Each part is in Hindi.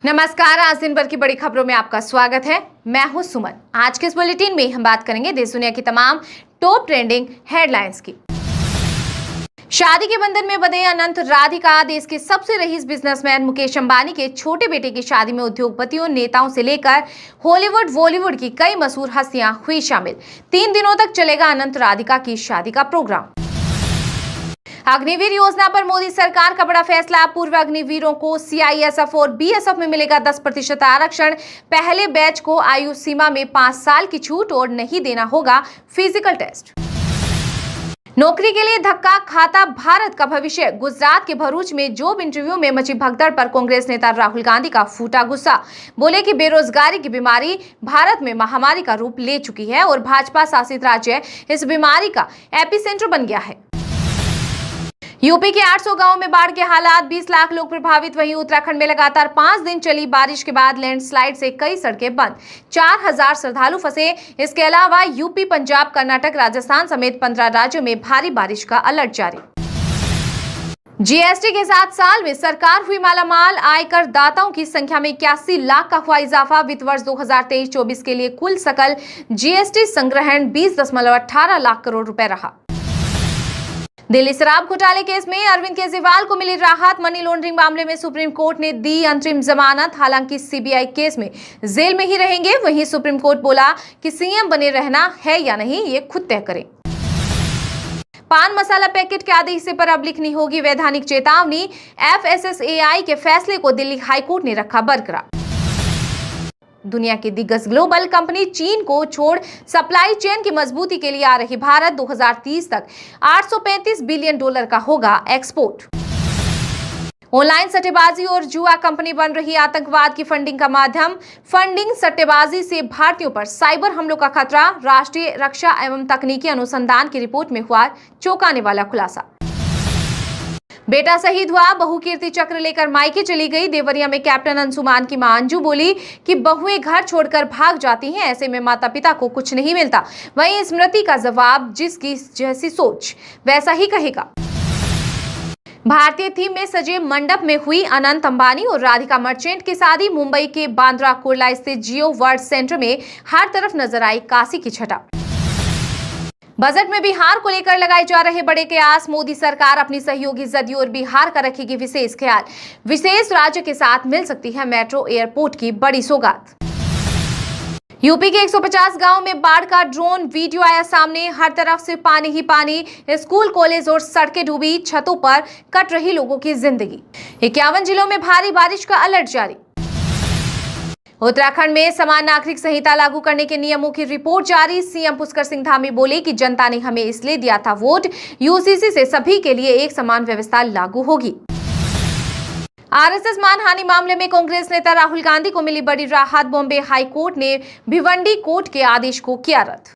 नमस्कार। आज दिन भर की बड़ी खबरों में आपका स्वागत है। मैं हूं सुमन। आज के इस बुलेटिन में हम बात करेंगे देश दुनिया की तमाम टॉप ट्रेंडिंग हेडलाइंस की। शादी के बंधन में बंधे अनंत राधिका। देश के सबसे रईस बिजनेसमैन मुकेश अंबानी के छोटे बेटे की शादी में उद्योगपतियों, नेताओं से लेकर हॉलीवुड बॉलीवुड की कई मशहूर हस्तियां हुई शामिल। 3 दिनों तक चलेगा अनंत राधिका की शादी का प्रोग्राम। अग्निवीर योजना पर मोदी सरकार का बड़ा फैसला। पूर्व अग्निवीरों को सीआईएसएफ और बीएसएफ में मिलेगा 10% आरक्षण। पहले बैच को आयु सीमा में 5 साल की छूट और नहीं देना होगा फिजिकल टेस्ट। नौकरी के लिए धक्का खाता भारत का भविष्य। गुजरात के भरूच में जॉब इंटरव्यू में मची भगदड़ पर कांग्रेस नेता राहुल गांधी का फूटा गुस्सा। बोले कि बेरोजगारी की बीमारी भारत में महामारी का रूप ले चुकी है और भाजपा शासित राज्य इस बीमारी का एपिसेंटर बन गया है। यूपी के 800 गांवों में बाढ़ के हालात। 20 लाख लोग प्रभावित। वहीं उत्तराखंड में लगातार 5 दिन चली बारिश के बाद लैंडस्लाइड से कई सड़कें बंद। 4000 श्रद्धालु फंसे। इसके अलावा यूपी, पंजाब, कर्नाटक, राजस्थान समेत 15 राज्यों में भारी बारिश का अलर्ट जारी। जीएसटी के साथ साल में सरकार हुई मालामाल। आयकर दाताओं की संख्या में 81 लाख का हुआ इजाफा। वित्त वर्ष 2023-24 के लिए कुल सकल जीएसटी संग्रहण 20.18 लाख करोड़ रुपए रहा। दिल्ली शराब घोटाले केस में अरविंद केजरीवाल को मिली राहत। मनी लॉन्ड्रिंग मामले में सुप्रीम कोर्ट ने दी अंतरिम जमानत। हालांकि सीबीआई केस में जेल में ही रहेंगे। वहीं सुप्रीम कोर्ट बोला कि सीएम बने रहना है या नहीं ये खुद तय करें। पान मसाला पैकेट के आदेश से पर अब लिखनी होगी वैधानिक चेतावनी। एफएसएसएआई के फैसले को दिल्ली हाईकोर्ट ने रखा बरकरार। दुनिया की दिग्गज ग्लोबल कंपनी चीन को छोड़ सप्लाई चेन की मजबूती के लिए आ रही भारत। 2030 तक $835 बिलियन का होगा एक्सपोर्ट। ऑनलाइन सट्टेबाजी और जुआ कंपनी बन रही आतंकवाद की फंडिंग का माध्यम। फंडिंग सट्टेबाजी से भारतीयों पर साइबर हमलों का खतरा। राष्ट्रीय रक्षा एवं तकनीकी अनुसंधान की रिपोर्ट में हुआ चौंकाने वाला खुलासा। बेटा शहीद हुआ, बहू कीर्ति चक्र लेकर मायके चली गई। देवरिया में कैप्टन अंशुमान की मां अंजू बोली कि बहुएं घर छोड़कर भाग जाती हैं, ऐसे में माता पिता को कुछ नहीं मिलता। वहीं स्मृति का जवाब, जिसकी जैसी सोच वैसा ही कहेगा। भारतीय थीम में सजे मंडप में हुई अनंत अंबानी और राधिका मर्चेंट की शादी। मुंबई के बांद्रा कुर्ला स्थित जियो वर्ल्ड सेंटर में हर तरफ नजर आई काशी की छटा। बजट में बिहार को लेकर लगाए जा रहे बड़े कयास। मोदी सरकार अपनी सहयोगी जदयू और बिहार का रखेगी विशेष ख्याल। विशेष राज्य के साथ मिल सकती है मेट्रो एयरपोर्ट की बड़ी सौगात। यूपी के 150 गांव में बाढ़ का ड्रोन वीडियो आया सामने। हर तरफ से पानी ही पानी। स्कूल, कॉलेज और सड़कें डूबी। छतों पर कट रही लोगों की जिंदगी। 51 जिलों में भारी बारिश का अलर्ट जारी। उत्तराखंड में समान नागरिक संहिता लागू करने के नियमों की रिपोर्ट जारी। सीएम पुष्कर सिंह धामी बोले कि जनता ने हमें इसलिए दिया था वोट। यूसीसी से सभी के लिए एक समान व्यवस्था लागू होगी। आरएसएस मानहानि मामले में कांग्रेस नेता राहुल गांधी को मिली बड़ी राहत। बॉम्बे हाई कोर्ट ने भिवंडी कोर्ट के आदेश को किया रद्द।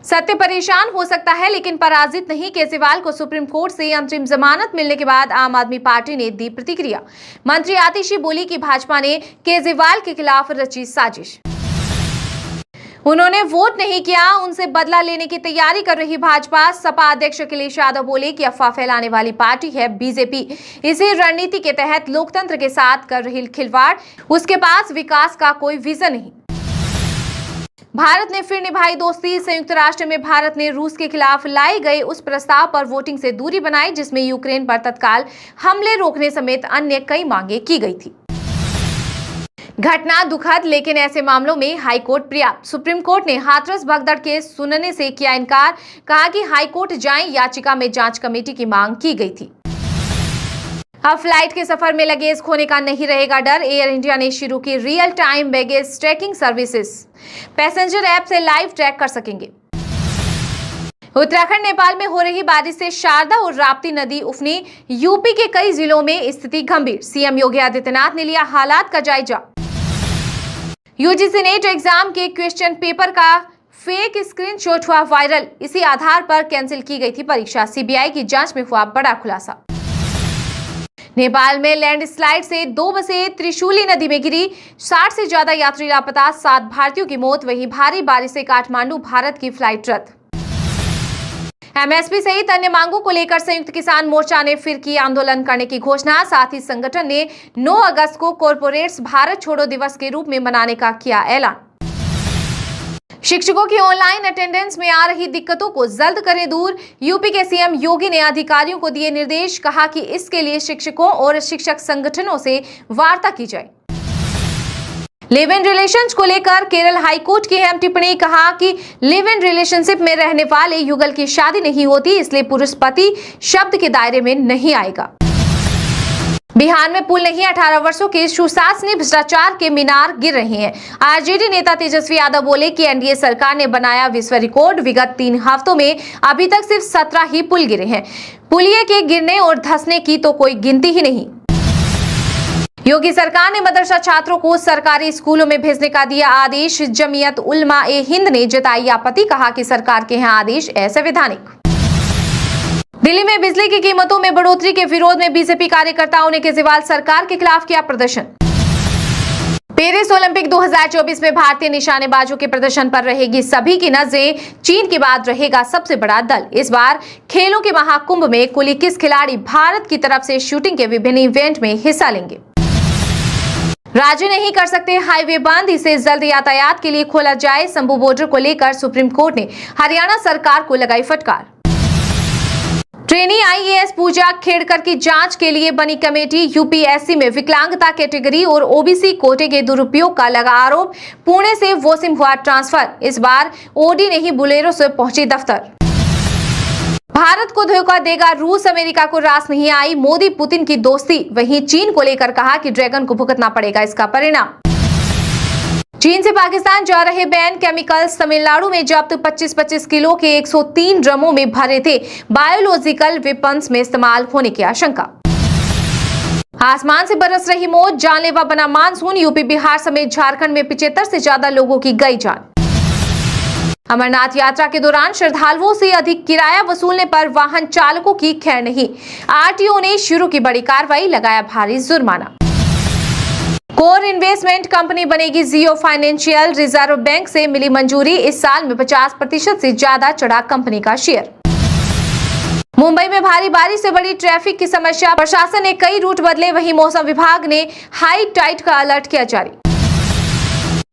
सत्य परेशान हो सकता है लेकिन पराजित नहीं। केजरीवाल को सुप्रीम कोर्ट से अंतरिम जमानत मिलने के बाद आम आदमी पार्टी ने दी प्रतिक्रिया। मंत्री आतिशी बोली कि भाजपा ने केजरीवाल के खिलाफ रची साजिश। उन्होंने वोट नहीं किया, उनसे बदला लेने की तैयारी कर रही भाजपा। सपा अध्यक्ष अखिलेश यादव बोले कि अफवाह फैलाने वाली पार्टी है बीजेपी। इसी रणनीति के तहत लोकतंत्र के साथ कर रही खिलवाड़। उसके पास विकास का कोई विजन नहीं। भारत ने फिर निभाई दोस्ती। संयुक्त राष्ट्र में भारत ने रूस के खिलाफ लाए गए उस प्रस्ताव पर वोटिंग से दूरी बनाई जिसमें यूक्रेन पर तत्काल हमले रोकने समेत अन्य कई मांगे की गई थी। घटना दुखद, लेकिन ऐसे मामलों में हाईकोर्ट पर्याप्त। सुप्रीम कोर्ट ने हाथरस भगदड़ केस सुनने से किया इनकार। कहा कि हाईकोर्ट जाएं। याचिका में जांच कमेटी की मांग की गई थी। अब फ्लाइट के सफर में लगेज खोने का नहीं रहेगा डर। एयर इंडिया ने शुरू की real time baggage tracking services. Passenger app से लाइव ट्रैक कर सकेंगे। उत्तराखंड, नेपाल में हो रही बारिश से शारदा और राप्ती नदी उफनी। यूपी के कई जिलों में स्थिति गंभीर। सीएम योगी आदित्यनाथ ने लिया हालात का जायजा। यूजीसी नेट एग्जाम के क्वेश्चन पेपर का फेक स्क्रीनशॉट हुआ वायरल। इसी आधार पर कैंसिल की गई थी परीक्षा। सीबीआई की जांच में हुआ बड़ा खुलासा। नेपाल में लैंडस्लाइड से 2 बसें त्रिशूली नदी में गिरी। 60 से ज्यादा यात्री लापता। 7 भारतीयों की मौत। वहीं भारी बारिश से काठमांडू भारत की फ्लाइट रद्द। एमएसपी सहित अन्य मांगों को लेकर संयुक्त किसान मोर्चा ने फिर की आंदोलन करने की घोषणा। साथ ही संगठन ने 9 अगस्त को कॉरपोरेट्स भारत छोड़ो दिवस के रूप में मनाने का किया ऐलान। शिक्षकों की ऑनलाइन अटेंडेंस में आ रही दिक्कतों को जल्द करें दूर। यूपी के सीएम योगी ने अधिकारियों को दिए निर्देश। कहा कि इसके लिए शिक्षकों और शिक्षक संगठनों से वार्ता की जाए। लिव इन रिलेशंस को लेकर केरल हाईकोर्ट की अहम टिप्पणी। कहा कि लिव इन रिलेशनशिप में रहने वाले युगल की शादी नहीं होती, इसलिए पुरुष पति शब्द के दायरे में नहीं आएगा। बिहार में पुल नहीं, 18 वर्षों के सुशासनिक भ्रष्टाचार के मीनार गिर रहे हैं। आरजेडी नेता तेजस्वी यादव बोले कि एनडीए सरकार ने बनाया विश्व रिकॉर्ड। विगत 3 हफ्तों में अभी तक सिर्फ 17 ही पुल गिरे हैं। पुलिये के गिरने और धंसने की तो कोई गिनती ही नहीं। योगी सरकार ने मदरसा छात्रों को सरकारी स्कूलों में भेजने का दिया आदेश। जमीयत उलमा ए हिंद ने जताई आपत्ति। कहा कि सरकार के यहाँ आदेश असंवैधानिक। दिल्ली में बिजली की कीमतों में बढ़ोतरी के विरोध में बीजेपी कार्यकर्ताओं ने केजरीवाल सरकार के खिलाफ किया प्रदर्शन। पेरिस ओलंपिक 2024 में भारतीय निशानेबाजों के प्रदर्शन पर रहेगी सभी की नजरें। चीन के बाद रहेगा सबसे बड़ा दल। इस बार खेलों के महाकुंभ में कुल 21 खिलाड़ी भारत की तरफ से शूटिंग के विभिन्न इवेंट में हिस्सा लेंगे। राज्य नहीं कर सकते हाईवे बंद, इसे जल्द यातायात के लिए खोला जाए। शंभू बॉर्डर को लेकर सुप्रीम कोर्ट ने हरियाणा सरकार को लगाई फटकार। ट्रेनी आईएएस पूजा खेड़कर की जांच के लिए बनी कमेटी। यूपीएससी में विकलांगता कैटेगरी और ओबीसी कोटे के दुरुपयोग का लगा आरोप। पुणे से वॉसिम हुआ ट्रांसफर। इस बार ओडी नहीं बुलेरो से पहुंची दफ्तर। भारत को धोखा देगा रूस, अमेरिका को रास नहीं आई मोदी पुतिन की दोस्ती। वहीं चीन को लेकर कहा कि ड्रैगन को भुगतना पड़ेगा इसका परिणाम। चीन से पाकिस्तान जा रहे बैन केमिकल्स। तमिलनाडु में जब्त 25-25 किलो के 103 ड्रमों में भरे थे बायोलॉजिकल वेपन्स में इस्तेमाल होने की आशंका। आसमान से बरस रही मौत, जानलेवा बना मानसून। यूपी बिहार समेत झारखंड में 75 से ज्यादा लोगों की गई जान। अमरनाथ यात्रा के दौरान श्रद्धालुओं से अधिक किराया वसूलने पर वाहन चालकों की खैर नहीं। आरटीओ ने शुरू की बड़ी कार्रवाई, लगाया भारी जुर्माना। कोर इन्वेस्टमेंट कंपनी बनेगी जियो फाइनेंशियल। रिजर्व बैंक से मिली मंजूरी। इस साल में 50% से ज्यादा चढ़ा कंपनी का शेयर। मुंबई में भारी बारिश से बड़ी ट्रैफिक की समस्या। प्रशासन ने कई रूट बदले। वहीं मौसम विभाग ने हाई टाइड का अलर्ट किया जारी।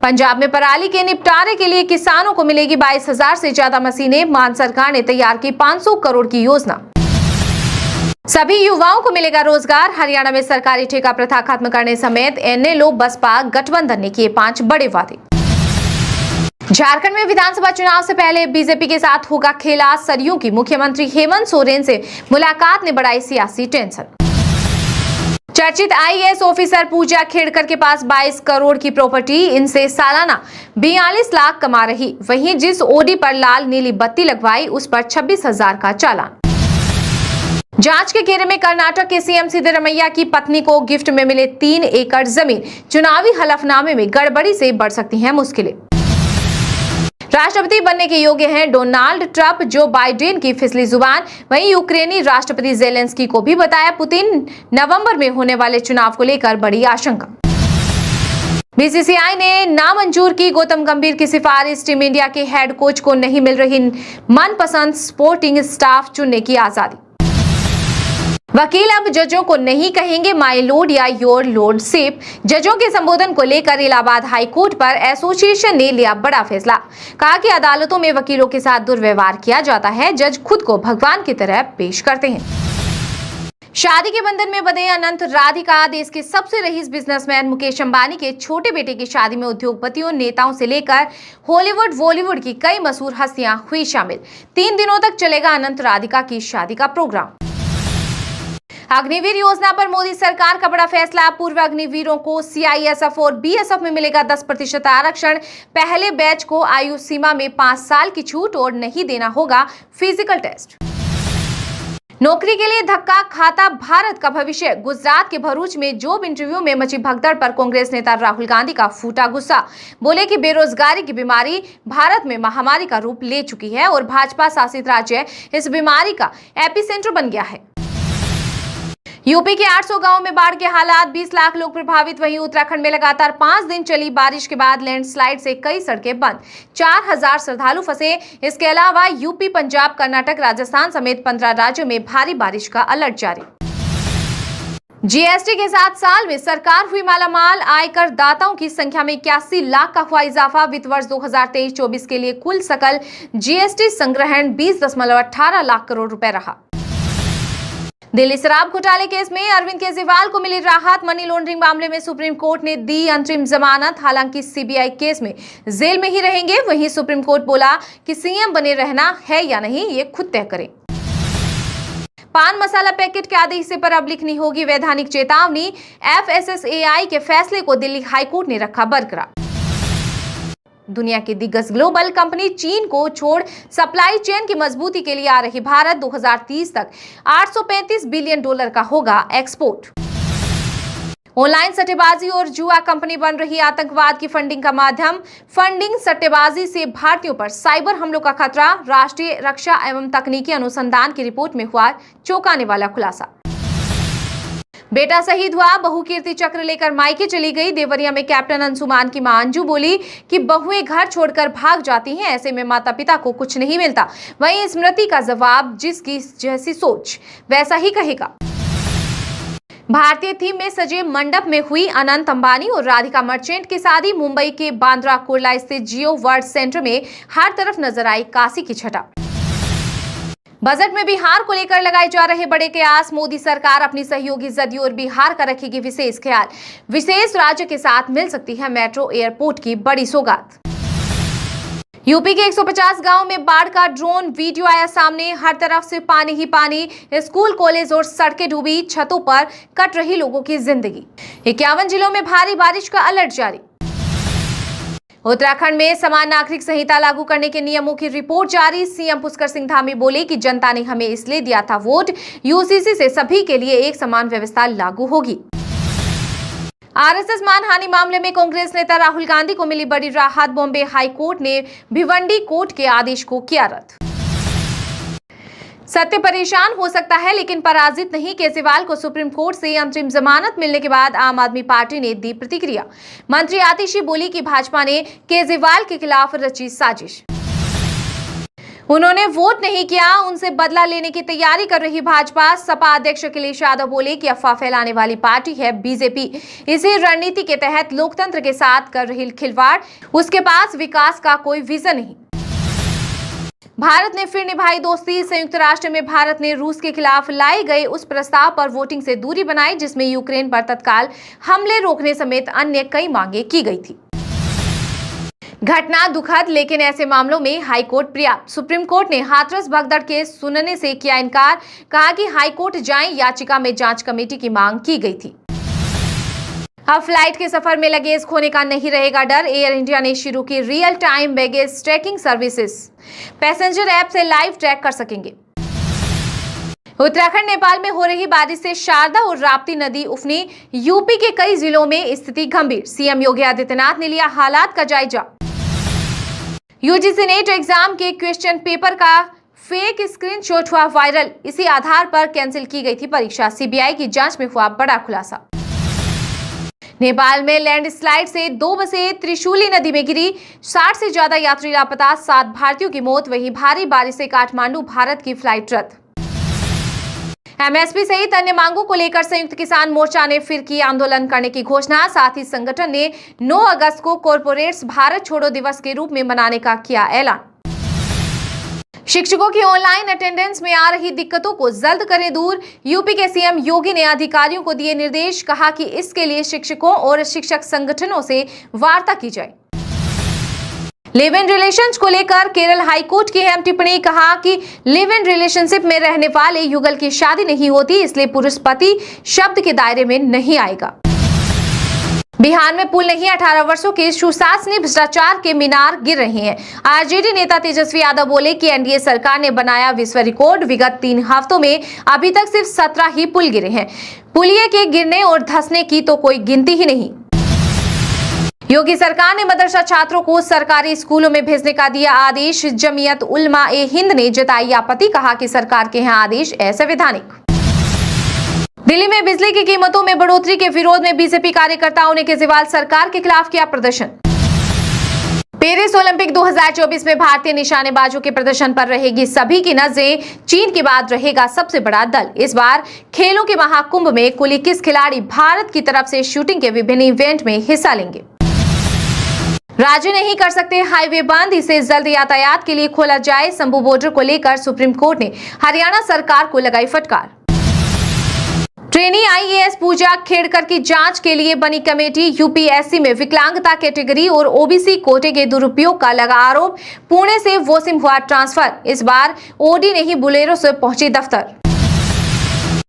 पंजाब में पराली के निपटारे के लिए किसानों को मिलेगी 22,000 से ज्यादा मशीनें। मान सरकार ने तैयार की 500 करोड़ की योजना। सभी युवाओं को मिलेगा रोजगार। हरियाणा में सरकारी ठेका प्रथा खत्म करने समेत एनएलओ बसपा गठबंधन ने किए 5 बड़े वादे। झारखंड में विधानसभा चुनाव से पहले बीजेपी के साथ होगा खेला। सरयू की मुख्यमंत्री हेमंत सोरेन से मुलाकात ने बढ़ाई सियासी टेंशन। चर्चित आईएएस ऑफिसर पूजा खेड़कर के पास 22 करोड़ की प्रॉपर्टी। इनसे सालाना 42 लाख कमा रही। वहीं जिस ओडी पर लाल नीली बत्ती लगवाई उस पर 26,000 का चालान। जांच के घेरे में कर्नाटक के सीएम सिद्धरमैया की पत्नी को गिफ्ट में मिले 3 एकड़ जमीन। चुनावी हलफनामे में गड़बड़ी से बढ़ सकती हैं मुश्किलें। राष्ट्रपति बनने के योग्य हैं डोनाल्ड ट्रंप, जो बाइडेन की फिसली जुबान। वहीं यूक्रेनी राष्ट्रपति जेलेंस्की को भी बताया पुतिन। नवंबर में होने वाले चुनाव को लेकर बड़ी आशंका। बीसीसीआई ने नामंजूर की गौतम गंभीर की सिफारिश। टीम इंडिया के हेड कोच को नहीं मिल रही मनपसंद स्पोर्टिंग स्टाफ चुनने की आजादी। वकील अब जजों को नहीं कहेंगे माय लॉर्ड या योर लॉर्डशिप। जजों के संबोधन को लेकर इलाहाबाद हाई कोर्ट पर एसोसिएशन ने लिया बड़ा फैसला। कहा कि अदालतों में वकीलों के साथ दुर्व्यवहार किया जाता है। जज खुद को भगवान की तरह पेश करते हैं। शादी के बंधन में बंधे अनंत राधिका। देश के सबसे रईस बिजनेसमैन मुकेश अंबानी के छोटे बेटे की शादी में उद्योगपतियों, नेताओं से लेकर हॉलीवुड बॉलीवुड की कई मशहूर हस्तियां हुई शामिल। 3 दिनों तक चलेगा अनंत राधिका की शादी का प्रोग्राम। अग्निवीर योजना पर मोदी सरकार का बड़ा फैसला। पूर्व अग्निवीरों को सीआईएसएफ और बीएसएफ में मिलेगा 10% आरक्षण। पहले बैच को आयु सीमा में 5 साल की छूट और नहीं देना होगा फिजिकल टेस्ट। नौकरी के लिए धक्का खाता भारत का भविष्य। गुजरात के भरूच में जॉब इंटरव्यू में मची भगदड़ पर कांग्रेस नेता राहुल गांधी का फूटा गुस्सा। बोले कि बेरोजगारी की बीमारी भारत में महामारी का रूप ले चुकी है और भाजपा शासित राज्य इस बीमारी का एपिसेंटर बन गया है। यूपी के 800 गांवों में बाढ़ के हालात, 20 लाख लोग प्रभावित। वहीं उत्तराखंड में लगातार 5 दिन चली बारिश के बाद लैंडस्लाइड से कई सड़कें बंद, 4000 श्रद्धालु फंसे। इसके अलावा यूपी, पंजाब, कर्नाटक, राजस्थान समेत 15 राज्यों में भारी बारिश का अलर्ट जारी। जीएसटी के 7 साल में सरकार हुई मालामाल, आयकर दाताओं की संख्या में 81 लाख का हुआ इजाफा। वित्त वर्ष 2023-24 के लिए कुल सकल जीएसटी संग्रहण 20.18 लाख करोड़ रुपए रहा। दिल्ली शराब घोटाले केस में अरविंद केजरीवाल को मिली राहत। मनी लॉन्ड्रिंग मामले में सुप्रीम कोर्ट ने दी अंतरिम जमानत। हालांकि सीबीआई केस में जेल में ही रहेंगे। वहीं सुप्रीम कोर्ट बोला कि सीएम बने रहना है या नहीं, ये खुद तय करें। पान मसाला पैकेट के आधे हिस्से पर अब लिखनी होगी वैधानिक चेतावनी। एफएसएसएआई के फैसले को दिल्ली हाईकोर्ट ने रखा बरकरार। दुनिया की दिग्गज ग्लोबल कंपनी चीन को छोड़ सप्लाई चेन की मजबूती के लिए आ रही भारत। 2030 तक $835 बिलियन का होगा एक्सपोर्ट। ऑनलाइन सट्टेबाजी और जुआ कंपनी बन रही आतंकवाद की फंडिंग का माध्यम। फंडिंग सट्टेबाजी से भारतीयों पर साइबर हमलों का खतरा। राष्ट्रीय रक्षा एवं तकनीकी अनुसंधान की रिपोर्ट में हुआ चौंकाने वाला खुलासा। बेटा शहीद हुआ, बहू कीर्ति चक्र लेकर मायके चली गई। देवरिया में कैप्टन अंशुमान की मां अंजू बोली कि बहुएं घर छोड़कर भाग जाती हैं, ऐसे में माता पिता को कुछ नहीं मिलता। वहीं स्मृति का जवाब, जिसकी जैसी सोच वैसा ही कहेगा। भारतीय थीम में सजे मंडप में हुई अनंत अंबानी और राधिका मर्चेंट की शादी। मुंबई के बांद्रा कुर्ला स्थित जियो वर्ल्ड सेंटर में हर तरफ नजर आई काशी की छटा। बजट में बिहार को लेकर लगाए जा रहे बड़े कयास। मोदी सरकार अपनी सहयोगी जदयू और बिहार का रखेगी विशेष ख्याल। विशेष राज्य के साथ मिल सकती है मेट्रो एयरपोर्ट की बड़ी सौगात। यूपी के 150 गांव में बाढ़ का ड्रोन वीडियो आया सामने। हर तरफ से पानी ही पानी, स्कूल, कॉलेज और सड़कें डूबी। छतों पर कट रही लोगों की जिंदगी। 51 जिलों में भारी बारिश का अलर्ट जारी। उत्तराखंड में समान नागरिक संहिता लागू करने के नियमों की रिपोर्ट जारी। सीएम पुष्कर सिंह धामी बोले कि जनता ने हमें इसलिए दिया था वोट, यूसीसी से सभी के लिए एक समान व्यवस्था लागू होगी। आरएसएस मानहानि मामले में कांग्रेस नेता राहुल गांधी को मिली बड़ी राहत। बॉम्बे हाई कोर्ट ने भिवंडी कोर्ट के आदेश को किया रद्द। सत्य परेशान हो सकता है लेकिन पराजित नहीं। केजरीवाल को सुप्रीम कोर्ट से अंतरिम जमानत मिलने के बाद आम आदमी पार्टी ने दी प्रतिक्रिया। मंत्री आतिशी बोली कि भाजपा ने केजरीवाल के खिलाफ रची साजिश। उन्होंने वोट नहीं किया, उनसे बदला लेने की तैयारी कर रही भाजपा। सपा अध्यक्ष अखिलेश यादव बोले कि अफवाह फैलाने वाली पार्टी है बीजेपी। इसी रणनीति के तहत लोकतंत्र के साथ कर रही खिलवाड़। उसके पास विकास का कोई विजन नहीं। भारत ने फिर निभाई दोस्ती। संयुक्त राष्ट्र में भारत ने रूस के खिलाफ लाए गए उस प्रस्ताव पर वोटिंग से दूरी बनाई जिसमें यूक्रेन पर तत्काल हमले रोकने समेत अन्य कई मांगे की गई थी। घटना दुखद, लेकिन ऐसे मामलों में हाईकोर्ट पर्याप्त। सुप्रीम कोर्ट ने हाथरस भगदड़ केस सुनने से किया इनकार। कहा कि हाईकोर्ट जाएं, याचिका में जांच कमेटी की मांग की गई थी। अब फ्लाइट के सफर में लगेज खोने का नहीं रहेगा डर। एयर इंडिया ने शुरू की real time baggage tracking services. Passenger app से लाइव ट्रैक कर सकेंगे। उत्तराखंड, नेपाल में हो रही बारिश से शारदा और राप्ती नदी उफनी। यूपी के कई जिलों में स्थिति गंभीर। सीएम योगी आदित्यनाथ ने लिया हालात का जायजा। यूजीसी नेट एग्जाम के क्वेश्चन पेपर का फेक स्क्रीनशॉट हुआ वायरल। इसी आधार पर कैंसिल की गई थी परीक्षा। सीबीआई की जांच में हुआ बड़ा खुलासा। नेपाल में लैंडस्लाइड से 2 बसें त्रिशूली नदी में गिरी। 60 से ज्यादा यात्री लापता, 7 भारतीयों की मौत। वहीं भारी बारिश से काठमांडू भारत की फ्लाइट रद्द। एमएसपी सहित अन्य मांगों को लेकर संयुक्त किसान मोर्चा ने फिर की आंदोलन करने की घोषणा। साथ ही संगठन ने 9 अगस्त को कॉरपोरेट्स भारत छोड़ो दिवस के रूप में मनाने का किया ऐलान। शिक्षकों की ऑनलाइन अटेंडेंस में आ रही दिक्कतों को जल्द करें दूर। यूपी के सीएम योगी ने अधिकारियों को दिए निर्देश। कहा कि इसके लिए शिक्षकों और शिक्षक संगठनों से वार्ता की जाए। लिव इन रिलेशंस को लेकर केरल हाईकोर्ट की अहम टिप्पणी। कहा कि लिव इन रिलेशनशिप में रहने वाले युगल की शादी नहीं होती, इसलिए पुरुष पति शब्द के दायरे में नहीं आएगा। बिहार में पुल नहीं, 18 वर्षों के सुशासनीय भ्रष्टाचार के मीनार गिर रहे हैं। आरजेडी नेता तेजस्वी यादव बोले कि एनडीए सरकार ने बनाया विश्व रिकॉर्ड। विगत 3 हफ्तों में अभी तक सिर्फ 17 ही पुल गिरे हैं। पुलिये के गिरने और धंसने की तो कोई गिनती ही नहीं। योगी सरकार ने मदरसा छात्रों को सरकारी स्कूलों में भेजने का दिया आदेश। जमीयत उलमा ए हिंद ने जताई आपत्ति। कहा कि सरकार के यहाँ आदेश असंवैधानिक। दिल्ली में बिजली की कीमतों में बढ़ोतरी के विरोध में बीजेपी कार्यकर्ताओं ने केजरीवाल सरकार के खिलाफ किया प्रदर्शन। पेरिस ओलंपिक 2024 में भारतीय निशानेबाजों के प्रदर्शन पर रहेगी सभी की नजरें। चीन के बाद रहेगा सबसे बड़ा दल। इस बार खेलों के महाकुंभ में कुल 21 खिलाड़ी भारत की तरफ से शूटिंग के विभिन्न इवेंट में हिस्सा लेंगे। राज्य नहीं कर सकते हाईवे बंद, इसे जल्द यातायात के लिए खोला जाए। शंभू बॉर्डर को लेकर सुप्रीम कोर्ट ने हरियाणा सरकार को लगाई फटकार। ट्रेनी आईएएस पूजा खेड़कर की जांच के लिए बनी कमेटी। यूपीएससी में विकलांगता कैटेगरी और ओबीसी कोटे के दुरुपयोग का लगा आरोप। पुणे से वोसिम हुआ ट्रांसफर। इस बार ओडी नहीं बुलेरो से पहुंची दफ्तर।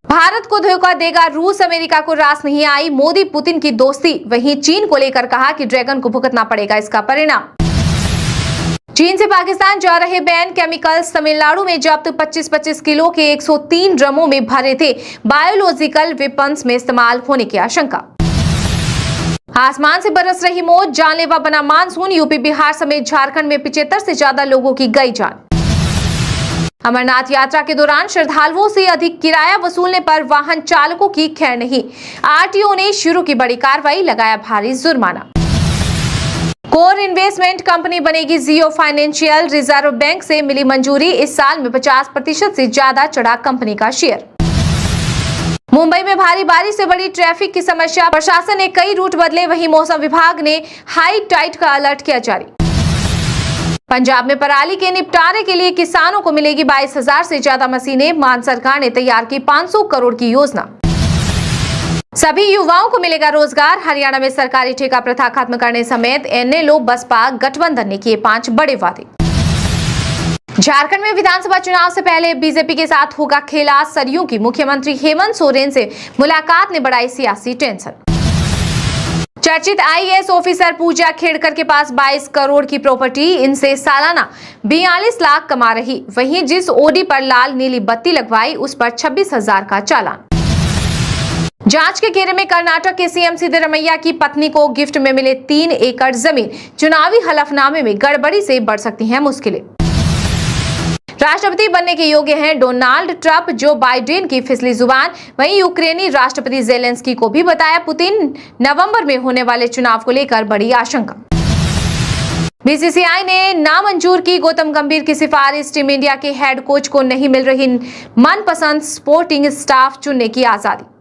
भारत को धोखा देगा रूस, अमेरिका को रास नहीं आई मोदी पुतिन की दोस्ती। वहीं चीन को लेकर कहा कि ड्रैगन को भुगतना पड़ेगा इसका परिणाम। चीन से पाकिस्तान जा रहे बैन केमिकल्स। तमिलनाडु में जब्त 25-25 किलो के 103 ड्रमों में भरे थे बायोलॉजिकल वेपन्स में इस्तेमाल होने की आशंका। आसमान से बरस रही मौत, जानलेवा बना मानसून। यूपी बिहार समेत झारखंड में 75 से ज्यादा लोगों की गई जान। अमरनाथ यात्रा के दौरान श्रद्धालुओं से अधिक किराया वसूलने पर वाहन चालकों की खैर नहीं। आरटीओ ने शुरू की बड़ी कार्रवाई, लगाया भारी जुर्माना। कोर इन्वेस्टमेंट कंपनी बनेगी जियो फाइनेंशियल। रिजर्व बैंक से मिली मंजूरी। इस साल में 50% से ज्यादा चढ़ा कंपनी का शेयर। मुंबई में भारी बारिश से बड़ी ट्रैफिक की समस्या, प्रशासन ने कई रूट बदले। वहीं मौसम विभाग ने हाई टाइड का अलर्ट किया जारी। पंजाब में पराली के निपटारे के लिए किसानों को मिलेगी 22,000 से ज्यादा मशीनें। मान सरकार ने तैयार की 500 करोड़ की योजना। सभी युवाओं को मिलेगा रोजगार। हरियाणा में सरकारी ठेका प्रथा खत्म करने समेत एनएलओ बसपा गठबंधन ने किए 5 बड़े वादे। झारखंड में विधानसभा चुनाव से पहले बीजेपी के साथ होगा खेला। सरयू की मुख्यमंत्री हेमंत सोरेन से मुलाकात ने बढ़ाई सियासी टेंशन। चर्चित आईएएस ऑफिसर पूजा खेड़कर के पास 22 करोड़ की प्रॉपर्टी, इनसे सालाना 42 लाख कमा रही। वहीं जिस ओडी पर लाल नीली बत्ती लगवाई उस पर 26,000 का चालान। जांच के घेरे में कर्नाटक के सीएम सिद्धरमैया की पत्नी को गिफ्ट में मिले 3 एकड़ जमीन। चुनावी हलफनामे में गड़बड़ी से बढ़ सकती हैं मुश्किलें। राष्ट्रपति बनने के योग्य हैं डोनाल्ड ट्रंप, जो बाइडेन की फिसली जुबान। वहीं यूक्रेनी राष्ट्रपति जेलेंस्की को भी बताया पुतिन। नवंबर में होने वाले चुनाव को लेकर बड़ी आशंका। बीसीसीआई ने नामंजूर की गौतम गंभीर की सिफारिश। टीम इंडिया के हेड कोच को नहीं मिल रही मनपसंद स्पोर्टिंग स्टाफ चुनने की आजादी।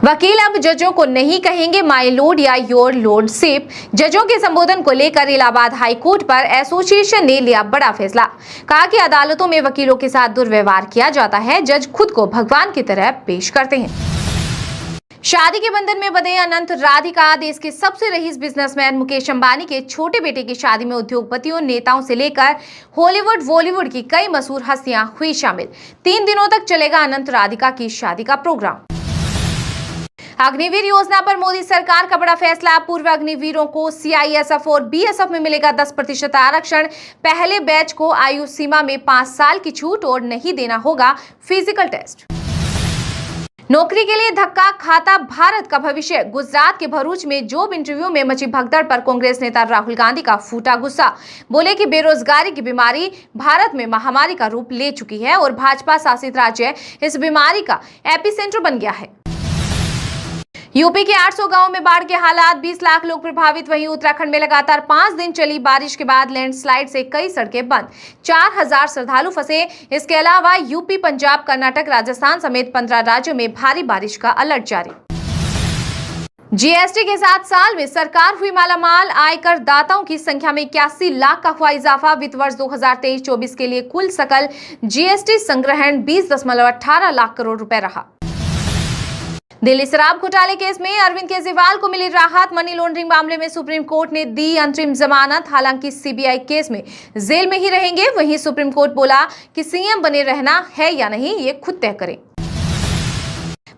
वकील अब जजों को नहीं कहेंगे माय लॉर्ड या योर लॉर्डशिप। जजों के संबोधन को लेकर इलाहाबाद हाई कोर्ट पर एसोसिएशन ने लिया बड़ा फैसला। कहा कि अदालतों में वकीलों के साथ दुर्व्यवहार किया जाता है। जज खुद को भगवान की तरह पेश करते हैं। शादी के बंधन में बंधे अनंत राधिका। देश के सबसे रईस बिजनेसमैन मुकेश अंबानी के छोटे बेटे की शादी में उद्योगपतियों, नेताओं से लेकर हॉलीवुड बॉलीवुड की कई मशहूर हस्तियां हुई शामिल। 3 दिनों तक चलेगा अनंत राधिका की शादी का प्रोग्राम। अग्निवीर योजना पर मोदी सरकार का बड़ा फैसला। पूर्व अग्निवीरों को सीआईएसएफ और बीएसएफ में मिलेगा 10% आरक्षण। पहले बैच को आयु सीमा में 5 साल की छूट और नहीं देना होगा फिजिकल टेस्ट। नौकरी के लिए धक्का खाता भारत का भविष्य। गुजरात के भरूच में जॉब इंटरव्यू में मची भगदड़ पर कांग्रेस नेता राहुल गांधी का फूटा गुस्सा। बोले कि बेरोजगारी की बीमारी भारत में महामारी का रूप ले चुकी है और भाजपा शासित राज्य इस बीमारी का एपिसेंटर बन गया है। यूपी के 800 गांवों में बाढ़ के हालात, 20 लाख लोग प्रभावित। वहीं उत्तराखंड में लगातार 5 दिन चली बारिश के बाद लैंडस्लाइड से कई सड़कें बंद, 4000 श्रद्धालु फंसे। इसके अलावा यूपी, पंजाब, कर्नाटक, राजस्थान समेत 15 राज्यों में भारी बारिश का अलर्ट जारी। जीएसटी के साथ साल में सरकार हुई मालामाल। आयकर दाताओं की संख्या में 81 लाख का हुआ इजाफा। वित्त वर्ष 2023-24 के लिए कुल सकल जीएसटी संग्रहण 20.18 लाख करोड़ रुपए रहा। दिल्ली शराब घोटाले केस में अरविंद केजरीवाल को मिली राहत। मनी लॉन्ड्रिंग मामले में सुप्रीम कोर्ट ने दी अंतरिम जमानत। हालांकि सीबीआई केस में जेल में ही रहेंगे। वहीं सुप्रीम कोर्ट बोला कि सीएम बने रहना है या नहीं ये खुद तय करें।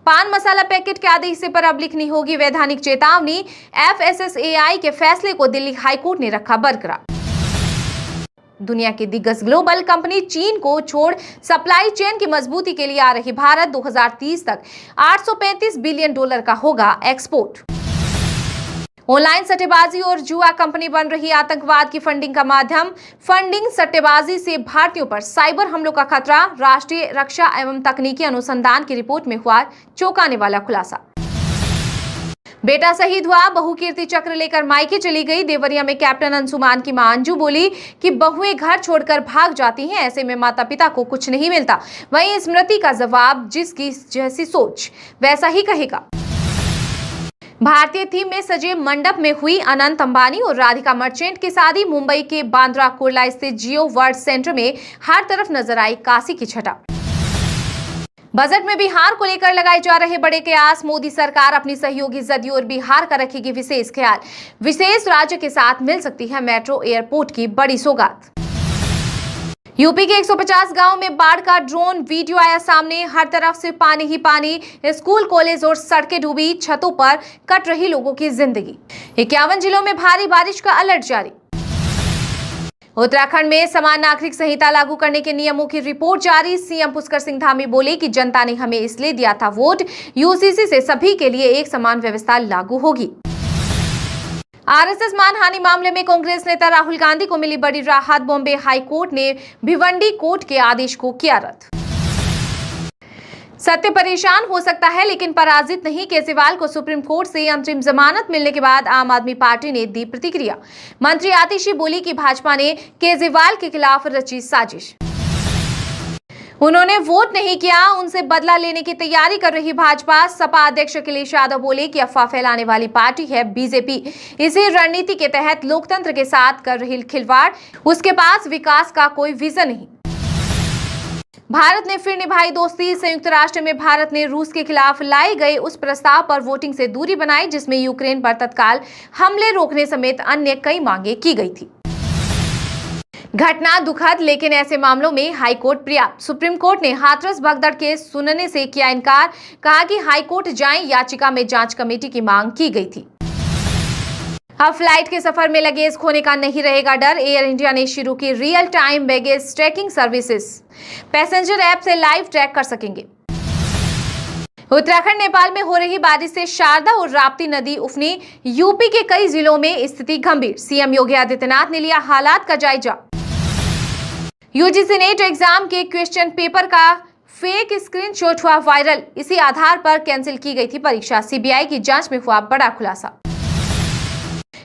पान मसाला पैकेट के आधे हिस्से पर अब लिखनी होगी वैधानिक चेतावनी। एफएसएसएआई के फैसले को दिल्ली हाईकोर्ट ने रखा बरकरार। दुनिया की दिग्गज ग्लोबल कंपनी चीन को छोड़ सप्लाई चेन की मजबूती के लिए आ रही भारत। 2030 तक $835 बिलियन का होगा एक्सपोर्ट। ऑनलाइन सट्टेबाजी और जुआ कंपनी बन रही आतंकवाद की फंडिंग का माध्यम। फंडिंग सट्टेबाजी से भारतीयों पर साइबर हमलों का खतरा। राष्ट्रीय रक्षा एवं तकनीकी अनुसंधान की रिपोर्ट में हुआ चौंकाने वाला खुलासा। बेटा शहीद हुआ, बहू कीर्ति चक्र लेकर मायके चली गई। देवरिया में कैप्टन अंशुमान की मां अंजू बोली कि बहुएं घर छोड़कर भाग जाती हैं, ऐसे में माता पिता को कुछ नहीं मिलता। वहीं स्मृति का जवाब, जिसकी जैसी सोच वैसा ही कहेगा। भारतीय थीम में सजे मंडप में हुई अनंत अंबानी और राधिका मर्चेंट की शादी। मुंबई के बांद्रा कुर्ला स्थित जियो वर्ल्ड सेंटर में हर तरफ नजर आई काशी की छटा। बजट में बिहार को लेकर लगाए जा रहे बड़े कयास। मोदी सरकार अपनी सहयोगी जदयू और बिहार का रखेगी विशेष ख्याल। विशेष राज्य के साथ मिल सकती है मेट्रो एयरपोर्ट की बड़ी सौगात। यूपी के 150 गांव में बाढ़ का ड्रोन वीडियो आया सामने। हर तरफ से पानी ही पानी। स्कूल, कॉलेज और सड़कें डूबी। छतों पर कट रही लोगों की जिंदगी। 51 जिलों में भारी बारिश का अलर्ट जारी। उत्तराखंड में समान नागरिक संहिता लागू करने के नियमों की रिपोर्ट जारी। सीएम पुष्कर सिंह धामी बोले कि जनता ने हमें इसलिए दिया था वोट। यूसीसी से सभी के लिए एक समान व्यवस्था लागू होगी। आरएसएस मानहानि मामले में कांग्रेस नेता राहुल गांधी को मिली बड़ी राहत। बॉम्बे हाई कोर्ट ने भिवंडी कोर्ट के आदेश को किया रद्द। सत्य परेशान हो सकता है लेकिन पराजित नहीं। केजरीवाल को सुप्रीम कोर्ट से अंतरिम जमानत मिलने के बाद आम आदमी पार्टी ने दी प्रतिक्रिया। मंत्री आतिशी बोली कि भाजपा ने केजरीवाल के खिलाफ रची साजिश। उन्होंने वोट नहीं किया, उनसे बदला लेने की तैयारी कर रही भाजपा। सपा अध्यक्ष अखिलेश यादव बोले कि अफवाह फैलाने वाली पार्टी है बीजेपी। इसी रणनीति के तहत लोकतंत्र के साथ कर रही खिलवाड़। उसके पास विकास का कोई विजन नहीं। भारत ने फिर निभाई दोस्ती। संयुक्त राष्ट्र में भारत ने रूस के खिलाफ लाए गए उस प्रस्ताव पर वोटिंग से दूरी बनाई जिसमें यूक्रेन पर तत्काल हमले रोकने समेत अन्य कई मांगे की गई थी। घटना दुखद, लेकिन ऐसे मामलों में हाईकोर्ट पर्याप्त। सुप्रीम कोर्ट ने हाथरस भगदड़ केस सुनने से किया इनकार। कहा कि हाईकोर्ट जाएं, याचिका में जांच कमेटी की मांग की गई थी। अब फ्लाइट के सफर में लगेज खोने का नहीं रहेगा डर। एयर इंडिया ने शुरू की real time baggage tracking services. Passenger app से लाइव ट्रैक कर सकेंगे। उत्तराखंड, नेपाल में हो रही बारिश से शारदा और राप्ती नदी उफनी। यूपी के कई जिलों में स्थिति गंभीर। सीएम योगी आदित्यनाथ ने लिया हालात का जायजा। यूजीसी नेट एग्जाम के क्वेश्चन पेपर का फेक स्क्रीनशॉट हुआ वायरल। इसी आधार पर कैंसिल की गई थी परीक्षा। सीबीआई की जांच में हुआ बड़ा खुलासा।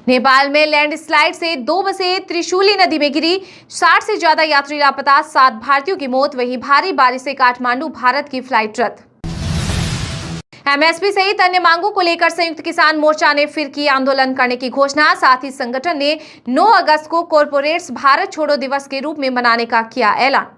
नेपाल में लैंडस्लाइड से 2 बसें त्रिशूली नदी में गिरी। 60 से ज्यादा यात्री लापता। 7 भारतीयों की मौत। वहीं भारी बारिश से काठमांडू भारत की फ्लाइट रद्द। एमएसपी सहित अन्य मांगों को लेकर संयुक्त किसान मोर्चा ने फिर की आंदोलन करने की घोषणा। साथ ही संगठन ने 9 अगस्त को कॉरपोरेट्स भारत छोड़ो दिवस के रूप में मनाने का किया ऐलान।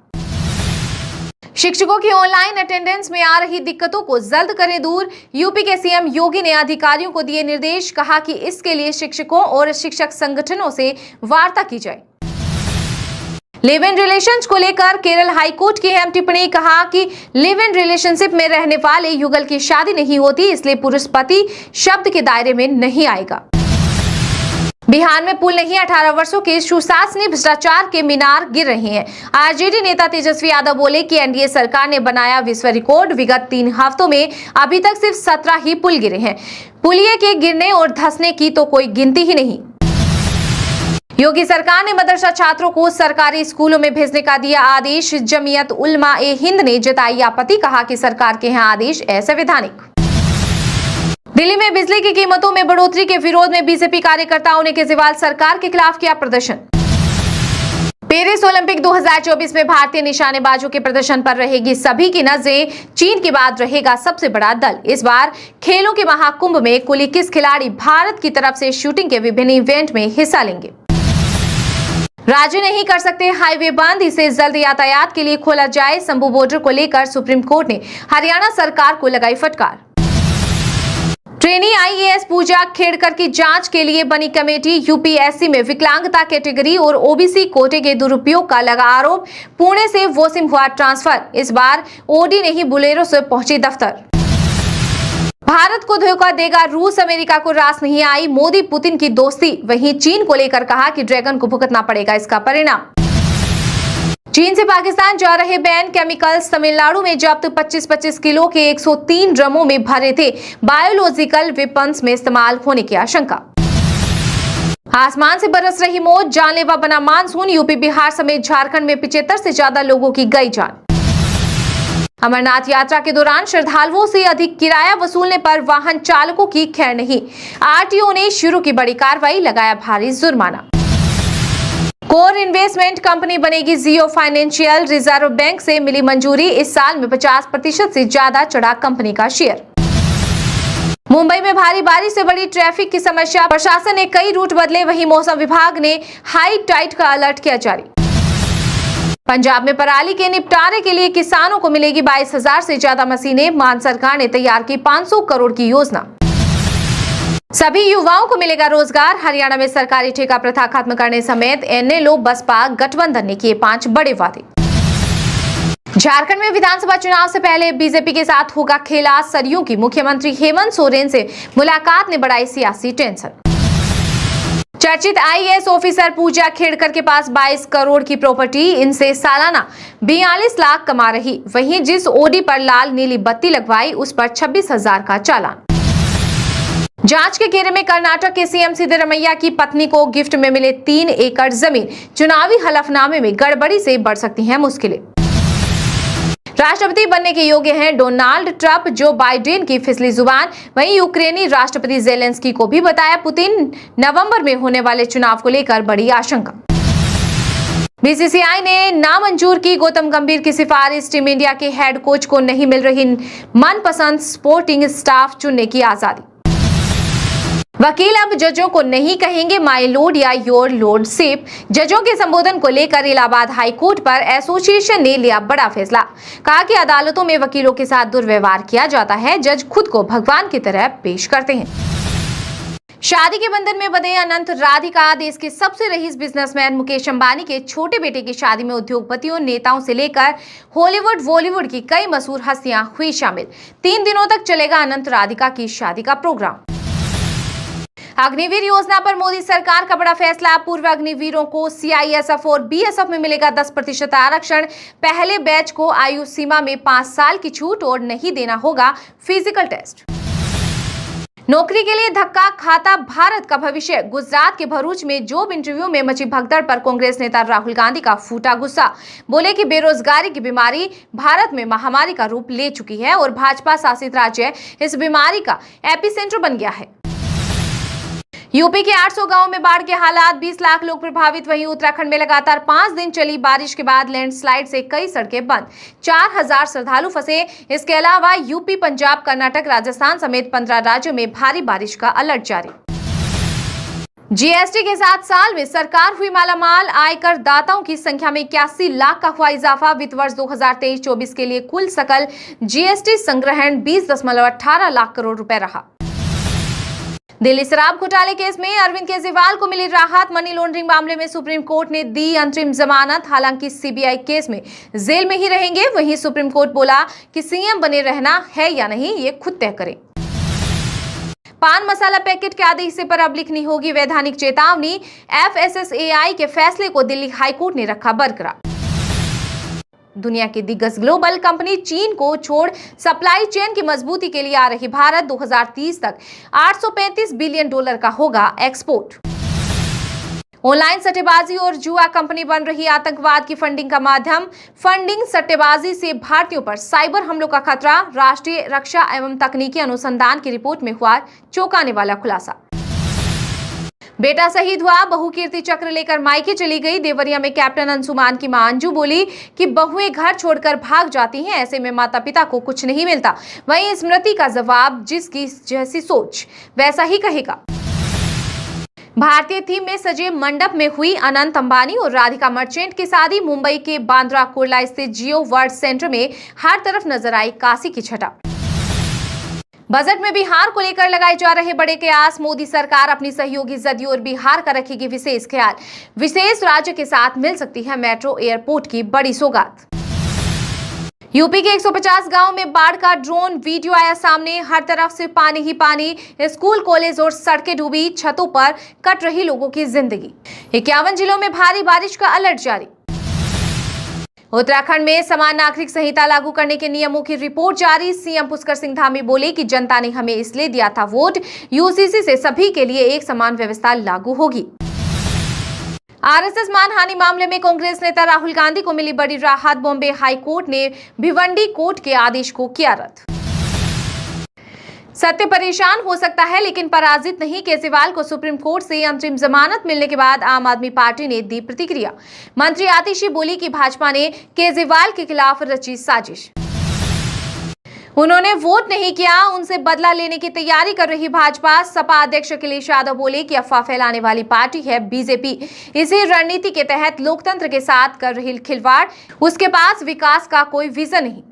शिक्षकों की ऑनलाइन अटेंडेंस में आ रही दिक्कतों को जल्द करें दूर। यूपी के सीएम योगी ने अधिकारियों को दिए निर्देश। कहा कि इसके लिए शिक्षकों और शिक्षक संगठनों से वार्ता की जाए। लिव इन रिलेशंस को लेकर केरल हाईकोर्ट की अहम टिप्पणी। कहा कि लिव इन रिलेशनशिप में रहने वाले युगल की शादी नहीं होती, इसलिए पुरुष पति शब्द के दायरे में नहीं आएगा। बिहार में पुल नहीं, 18 वर्षों के सुशासनीय भ्रष्टाचार के मीनार गिर रहे हैं। आरजेडी नेता तेजस्वी यादव बोले कि एनडीए सरकार ने बनाया विश्व रिकॉर्ड। विगत 3 हफ्तों में अभी तक सिर्फ 17 ही पुल गिरे हैं। पुलिये के गिरने और धंसने की तो कोई गिनती ही नहीं। योगी सरकार ने मदरसा छात्रों को सरकारी स्कूलों में भेजने का दिया आदेश। जमीयत उलमा ए हिंद ने जताई आपत्ति। कहा कि सरकार के यहाँ आदेश असंवैधानिक। दिल्ली में बिजली की कीमतों में बढ़ोतरी के विरोध में बीजेपी कार्यकर्ताओं ने केजरीवाल सरकार के खिलाफ किया प्रदर्शन। पेरिस ओलंपिक 2024 में भारतीय निशानेबाजों के प्रदर्शन पर रहेगी सभी की नजरें। चीन के बाद रहेगा सबसे बड़ा दल। इस बार खेलों के महाकुंभ में कुल 21 खिलाड़ी भारत की तरफ से शूटिंग के विभिन्न इवेंट में हिस्सा लेंगे। राज्य नहीं कर सकते हाईवे बंद, इसे जल्द यातायात के लिए खोला जाए। शंभू बॉर्डर को लेकर सुप्रीम कोर्ट ने हरियाणा सरकार को लगाई फटकार। ट्रेनी आईएएस पूजा खेड़कर की जांच के लिए बनी कमेटी। यूपीएससी में विकलांगता कैटेगरी और ओबीसी कोटे के दुरुपयोग का लगा आरोप। पुणे से वॉसिम हुआ ट्रांसफर। इस बार ओडी नहीं बुलेरो से पहुंची दफ्तर। भारत को धोखा देगा रूस, अमेरिका को रास नहीं आई मोदी पुतिन की दोस्ती। वहीं चीन को लेकर कहा कि ड्रैगन को भुगतना पड़ेगा इसका परिणाम। चीन से पाकिस्तान जा रहे बैन केमिकल्स। तमिलनाडु में जब्त 25-25 किलो के 103 ड्रमों में भरे थे। बायोलॉजिकल वेपन्स में इस्तेमाल होने की आशंका। आसमान से बरस रही मौत, जानलेवा बना मानसून, यूपी बिहार समेत झारखंड में 75 से ज्यादा लोगों की गई जान। अमरनाथ यात्रा के दौरान श्रद्धालुओं से अधिक किराया वसूलने पर वाहन चालकों की खैर नहीं, आरटीओ ने शुरू की बड़ी कार्रवाई, लगाया भारी जुर्माना। कोर इन्वेस्टमेंट कंपनी बनेगी जियो फाइनेंशियल, रिजर्व बैंक से मिली मंजूरी, इस साल में 50% से ज्यादा चढ़ा कंपनी का शेयर। मुंबई में भारी बारिश से बड़ी ट्रैफिक की समस्या, प्रशासन ने कई रूट बदले, वहीं मौसम विभाग ने हाई टाइड का अलर्ट किया जारी। पंजाब में पराली के निपटारे के लिए किसानों को मिलेगी 22,000 से ज्यादा मशीनें, मान सरकार ने तैयार की 500 करोड़ की योजना। सभी युवाओं को मिलेगा रोजगार, हरियाणा में सरकारी ठेका प्रथा खत्म करने समेत एनएलओ बसपा गठबंधन ने किए 5 बड़े वादे। झारखंड में विधानसभा चुनाव से पहले बीजेपी के साथ होगा खेला, सरयू की मुख्यमंत्री हेमंत सोरेन से मुलाकात ने बढ़ाई सियासी टेंशन। चर्चित आईएएस ऑफिसर पूजा खेड़कर के पास 22 करोड़ की प्रॉपर्टी, इनसे सालाना 42 लाख कमा रही, वहीं जिस ओडी पर लाल नीली बत्ती लगवाई उस पर 26,000 का चालान। जांच के घेरे में कर्नाटक के सीएम सिद्धरमैया की पत्नी को गिफ्ट में मिले 3 एकड़ जमीन, चुनावी हलफनामे में गड़बड़ी से बढ़ सकती हैं मुश्किलें। राष्ट्रपति बनने के योग्य हैं डोनाल्ड ट्रंप, जो बाइडेन की फिसली जुबान, वहीं यूक्रेनी राष्ट्रपति जेलेंस्की को भी बताया पुतिन, नवंबर में होने वाले चुनाव को लेकर बड़ी आशंका। बीसीसीआई ने नामंजूर की गौतम गंभीर की सिफारिश, टीम इंडिया के हेड कोच को नहीं मिल रही मनपसंद स्पोर्टिंग स्टाफ चुनने की आजादी। वकील अब जजों को नहीं कहेंगे माय लॉर्ड या योर लॉर्डशिप, जजों के संबोधन को लेकर इलाहाबाद हाई कोर्ट पर एसोसिएशन ने लिया बड़ा फैसला, कहा कि अदालतों में वकीलों के साथ दुर्व्यवहार किया जाता है, जज खुद को भगवान की तरह पेश करते हैं। शादी के बंधन में बंधे अनंत राधिका, देश के सबसे रईस बिजनेसमैन मुकेश अंबानी के छोटे बेटे की शादी में उद्योगपतियों, नेताओं से लेकर हॉलीवुड बॉलीवुड की कई मशहूर हस्तियां हुई शामिल। 3 दिनों तक चलेगा अनंत राधिका की शादी का प्रोग्राम। अग्निवीर योजना पर मोदी सरकार का बड़ा फैसला, पूर्व अग्निवीरों को सीआईएसएफ और बीएसएफ में मिलेगा 10% आरक्षण, पहले बैच को आयु सीमा में 5 साल की छूट और नहीं देना होगा फिजिकल टेस्ट। नौकरी के लिए धक्का खाता भारत का भविष्य, गुजरात के भरूच में जॉब इंटरव्यू में मची भगदड़ पर कांग्रेस नेता राहुल गांधी का फूटा गुस्सा, बोले कि बेरोजगारी की बीमारी भारत में महामारी का रूप ले चुकी है और भाजपा शासित राज्य इस बीमारी का एपिसेंटर बन गया है। यूपी के 800 गांवों में बाढ़ के हालात, 20 लाख लोग प्रभावित, वहीं उत्तराखंड में लगातार 5 दिन चली बारिश के बाद लैंडस्लाइड से कई सड़कें बंद, 4,000 श्रद्धालु फंसे। इसके अलावा यूपी, पंजाब, कर्नाटक, राजस्थान समेत 15 राज्यों में भारी बारिश का अलर्ट जारी। जीएसटी के साथ साल में सरकार हुई मालामाल, आयकर दाताओं की संख्या में 81 लाख का हुआ इजाफा, वित्त वर्ष 2023-24 के लिए कुल सकल जीएसटी संग्रहण 20.18 लाख करोड़ रुपए रहा। दिल्ली शराब घोटाले केस में अरविंद केजरीवाल को मिली राहत, मनी लॉन्ड्रिंग मामले में सुप्रीम कोर्ट ने दी अंतरिम जमानत, हालांकि सीबीआई केस में जेल में ही रहेंगे। वहीं सुप्रीम कोर्ट बोला कि सीएम बने रहना है या नहीं ये खुद तय करें। पान मसाला पैकेट के आधे हिस्से पर अब लिखनी होगी वैधानिक चेतावनी, एफएसएसएआई के फैसले को दिल्ली हाईकोर्ट ने रखा बरकरार। दुनिया की दिग्गज ग्लोबल कंपनी चीन को छोड़ सप्लाई चेन की मजबूती के लिए आ रही भारत, 2030 तक $835 बिलियन का होगा एक्सपोर्ट। ऑनलाइन सट्टेबाजी और जुआ कंपनी बन रही आतंकवाद की फंडिंग का माध्यम, फंडिंग सट्टेबाजी से भारतीयों पर साइबर हमलों का खतरा, राष्ट्रीय रक्षा एवं तकनीकी अनुसंधान की रिपोर्ट में हुआ चौंकाने वाला खुलासा। बेटा शहीद हुआ, बहू कीर्ति चक्र लेकर मायके चली गई, देवरिया में कैप्टन अंशुमान की मां अंजू बोली कि बहुएं घर छोड़कर भाग जाती हैं, ऐसे में माता पिता को कुछ नहीं मिलता। वहीं स्मृति का जवाब, जिसकी जैसी सोच वैसा ही कहेगा। भारतीय थीम में सजे मंडप में हुई अनंत अंबानी और राधिका मर्चेंट की शादी, मुंबई के बांद्रा कुर्ला स्थित जियो वर्ल्ड सेंटर में हर तरफ नजर आई काशी की छटा। बजट में बिहार को लेकर लगाए जा रहे बड़े कयास, मोदी सरकार अपनी सहयोगी जदयू और बिहार का रखेगी विशेष ख्याल, विशेष राज्य के साथ मिल सकती है मेट्रो एयरपोर्ट की बड़ी सौगात। यूपी के 150 गांव में बाढ़ का ड्रोन वीडियो आया सामने, हर तरफ से पानी ही पानी, स्कूल कॉलेज और सड़कें डूबी, छतों पर कट रही लोगों की जिंदगी। 51 जिलों में भारी बारिश का अलर्ट जारी। उत्तराखंड में समान नागरिक संहिता लागू करने के नियमों की रिपोर्ट जारी। सीएम पुष्कर सिंह धामी बोले कि जनता ने हमें इसलिए दिया था वोट, यूसीसी से सभी के लिए एक समान व्यवस्था लागू होगी। आरएसएस मानहानि मामले में कांग्रेस नेता राहुल गांधी को मिली बड़ी राहत। बॉम्बे हाई कोर्ट ने भिवंडी कोर्ट के आदेश को किया रद्द। सत्य परेशान हो सकता है लेकिन पराजित नहीं, केजरीवाल को सुप्रीम कोर्ट से अंतरिम जमानत मिलने के बाद आम आदमी पार्टी ने दी प्रतिक्रिया। मंत्री आतिशी बोली कि भाजपा ने केजरीवाल के खिलाफ रची साजिश। उन्होंने वोट नहीं किया, उनसे बदला लेने की तैयारी कर रही भाजपा। सपा अध्यक्ष अखिलेश यादव बोले कि अफवाह फैलाने वाली पार्टी है बीजेपी। इसी रणनीति के तहत लोकतंत्र के साथ कर रही खिलवाड़। उसके पास विकास का कोई विजन नहीं।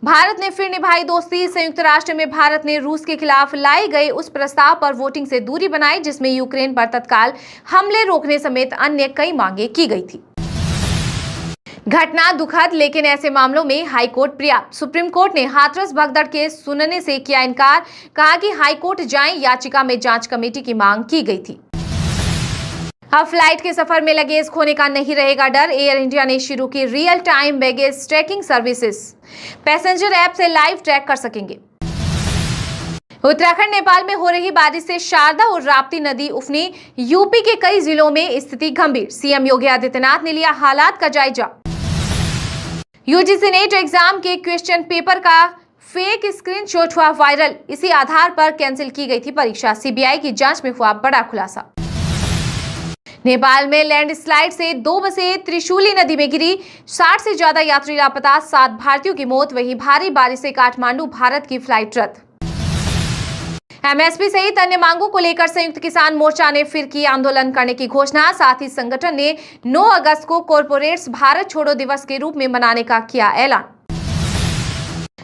भारत ने फिर निभाई दोस्ती। संयुक्त राष्ट्र में भारत ने रूस के खिलाफ लाए गए उस प्रस्ताव पर वोटिंग से दूरी बनाई जिसमें यूक्रेन पर तत्काल हमले रोकने समेत अन्य कई मांगे की गई थी। घटना दुखद, लेकिन ऐसे मामलों में हाईकोर्ट पर्याप्त। सुप्रीम कोर्ट ने हाथरस भगदड़ केस सुनने से किया इनकार। कहा कि हाईकोर्ट जाएं, याचिका में जांच कमेटी की मांग की गई थी। अब फ्लाइट के सफर में लगेज खोने का नहीं रहेगा डर। एयर इंडिया ने शुरू की real time baggage tracking services. Passenger app से लाइव ट्रैक कर सकेंगे। उत्तराखंड नेपाल में हो रही बारिश से शारदा और राप्ती नदी उफनी। यूपी के कई जिलों में स्थिति गंभीर। सीएम योगी आदित्यनाथ ने लिया हालात का जायजा। यूजीसी नेट एग्जाम के क्वेश्चन पेपर का फेक स्क्रीनशॉट हुआ वायरल। इसी आधार पर कैंसिल की गई थी परीक्षा। सीबीआई की जांच में हुआ बड़ा खुलासा। नेपाल में लैंडस्लाइड से 2 बसें त्रिशूली नदी में गिरी। 60 से ज्यादा यात्री लापता, 7 भारतीयों की मौत। वहीं भारी बारिश से काठमांडू भारत की फ्लाइट रद्द। एमएसपी सहित अन्य मांगों को लेकर संयुक्त किसान मोर्चा ने फिर की आंदोलन करने की घोषणा। साथ ही संगठन ने 9 अगस्त को कॉरपोरेट्स भारत छोड़ो दिवस के रूप में मनाने का किया ऐलान।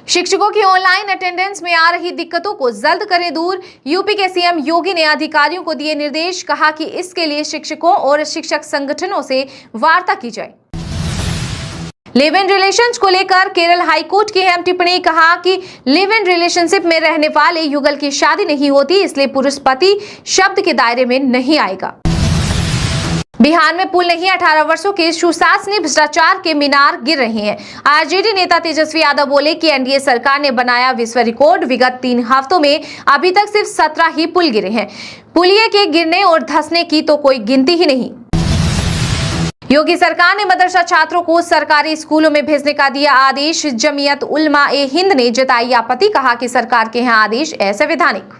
शिक्षकों की ऑनलाइन अटेंडेंस में आ रही दिक्कतों को जल्द करें दूर। यूपी के सीएम योगी ने अधिकारियों को दिए निर्देश। कहा कि इसके लिए शिक्षकों और शिक्षक संगठनों से वार्ता की जाए। लिव इन रिलेशंस को लेकर केरल हाईकोर्ट की अहम टिप्पणी। कहा कि लिव इन रिलेशनशिप में रहने वाले युगल की शादी नहीं होती, इसलिए पुरुष पति शब्द के दायरे में नहीं आएगा। बिहार में पुल नहीं, 18 वर्षों के सुशासनीय भ्रष्टाचार के मीनार गिर रहे हैं। आरजेडी नेता तेजस्वी यादव बोले कि एनडीए सरकार ने बनाया विश्व रिकॉर्ड। विगत 3 हफ्तों में अभी तक सिर्फ 17 ही पुल गिरे हैं। पुलिये के गिरने और धंसने की तो कोई गिनती ही नहीं। योगी सरकार ने मदरसा छात्रों को सरकारी स्कूलों में भेजने का दिया आदेश। जमीयत उलमा ए हिंद ने जताई आपत्ति। कहा कि सरकार के यहाँ आदेश असंवैधानिक।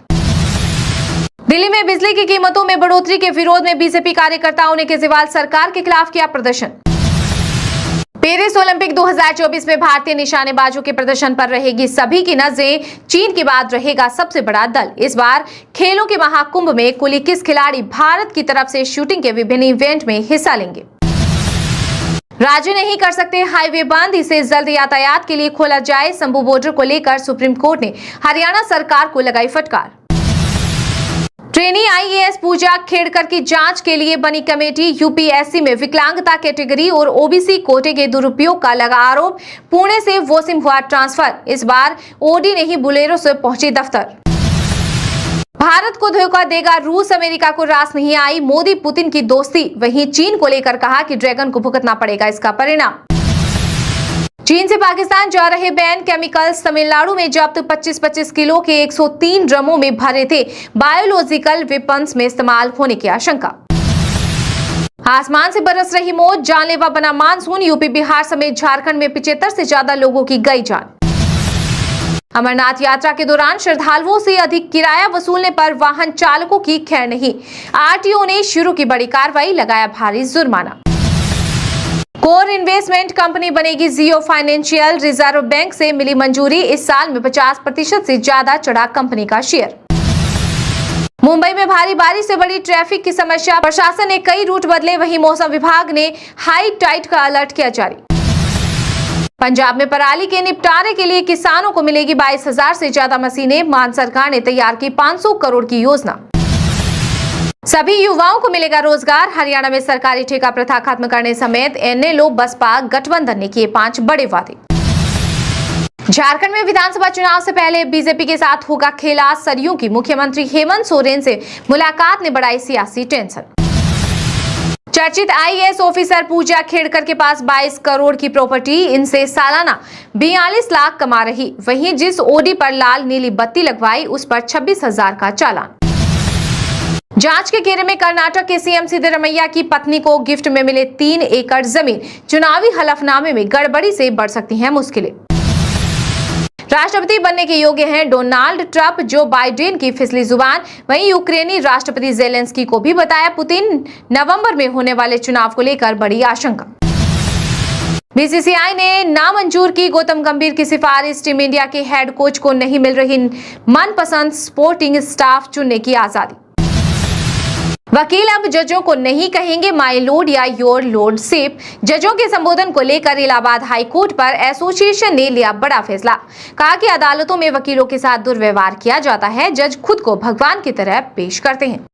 दिल्ली में बिजली की कीमतों में बढ़ोतरी के विरोध में बीजेपी कार्यकर्ताओं ने केजरीवाल सरकार के खिलाफ किया प्रदर्शन। पेरिस ओलंपिक 2024 में भारतीय निशानेबाजों के प्रदर्शन पर रहेगी सभी की नजरें। चीन के बाद रहेगा सबसे बड़ा दल। इस बार खेलों के महाकुंभ में कुल 21 खिलाड़ी भारत की तरफ से शूटिंग के विभिन्न इवेंट में हिस्सा लेंगे। राज्य नहीं कर सकते हाईवे बंद, इसे जल्द यातायात के लिए खोला जाए। शंभू बॉर्डर को लेकर सुप्रीम कोर्ट ने हरियाणा सरकार को लगाई फटकार। ट्रेनी आईएएस पूजा खेड़कर की जांच के लिए बनी कमेटी। यूपीएससी में विकलांगता कैटेगरी और ओबीसी कोटे के दुरुपयोग का लगा आरोप। पुणे से वोसिम हुआ ट्रांसफर। इस बार ओडी नहीं बुलेरो से पहुंची दफ्तर। भारत को धोखा देगा रूस, अमेरिका को रास नहीं आई मोदी पुतिन की दोस्ती। वहीं चीन को लेकर कहा कि ड्रैगन को भुगतना पड़ेगा इसका परिणाम। चीन से पाकिस्तान जा रहे बैन केमिकल्स। तमिलनाडु में जब्त 25-25 किलो के 103 ड्रमों में भरे थे। बायोलॉजिकल वेपन्स में इस्तेमाल होने की आशंका। आसमान से बरस रही मौत, जानलेवा बना मानसून। यूपी बिहार समेत झारखंड में 75 से ज्यादा लोगों की गई जान। अमरनाथ यात्रा के दौरान श्रद्धालुओं से अधिक किराया वसूलने पर वाहन चालकों की खैर नहीं। आरटीओ ने शुरू की बड़ी कार्रवाई, लगाया भारी जुर्माना। कोर इन्वेस्टमेंट कंपनी बनेगी जियो फाइनेंशियल। रिजर्व बैंक से मिली मंजूरी। इस साल में 50% से ज्यादा चढ़ा कंपनी का शेयर। मुंबई में भारी बारिश से बड़ी ट्रैफिक की समस्या। प्रशासन ने कई रूट बदले। वहीं मौसम विभाग ने हाई टाइड का अलर्ट किया जारी। पंजाब में पराली के निपटारे के लिए किसानों को मिलेगी 22,000 से ज्यादा मशीनें। मान सरकार ने तैयार की 500 करोड़ की योजना। सभी युवाओं को मिलेगा रोजगार। हरियाणा में सरकारी ठेका प्रथा खत्म करने समेत एनएलओ बसपा गठबंधन ने किए 5 बड़े वादे। झारखंड में विधानसभा चुनाव से पहले बीजेपी के साथ होगा खेला। सरयू की मुख्यमंत्री हेमंत सोरेन से मुलाकात ने बढ़ाई सियासी टेंशन। चर्चित आईएएस ऑफिसर पूजा खेड़कर के पास 22 करोड़ की प्रॉपर्टी, इनसे सालाना 42 लाख कमा रही। वहीं जिस ओडी पर लाल नीली बत्ती लगवाई उस पर 26,000 का चालान। जांच के घेरे में कर्नाटक के सीएम सिद्धरमैया की पत्नी को गिफ्ट में मिले 3 एकड़ जमीन। चुनावी हलफनामे में गड़बड़ी से बढ़ सकती हैं मुश्किलें। राष्ट्रपति बनने के योग्य हैं डोनाल्ड ट्रंप, जो बाइडेन की फिसली जुबान। वहीं यूक्रेनी राष्ट्रपति जेलेंस्की को भी बताया पुतिन। नवंबर में होने वाले चुनाव को लेकर बड़ी आशंका। बीसीसीआई ने नामंजूर की गौतम गंभीर की सिफारिश। टीम इंडिया के हेड कोच को नहीं मिल रही मनपसंद स्पोर्टिंग स्टाफ चुनने की आजादी। वकील अब जजों को नहीं कहेंगे माय लॉर्ड या योर लॉर्डशिप। जजों के संबोधन को लेकर इलाहाबाद हाई कोर्ट पर एसोसिएशन ने लिया बड़ा फैसला। कहा कि अदालतों में वकीलों के साथ दुर्व्यवहार किया जाता है। जज खुद को भगवान की तरह पेश करते हैं।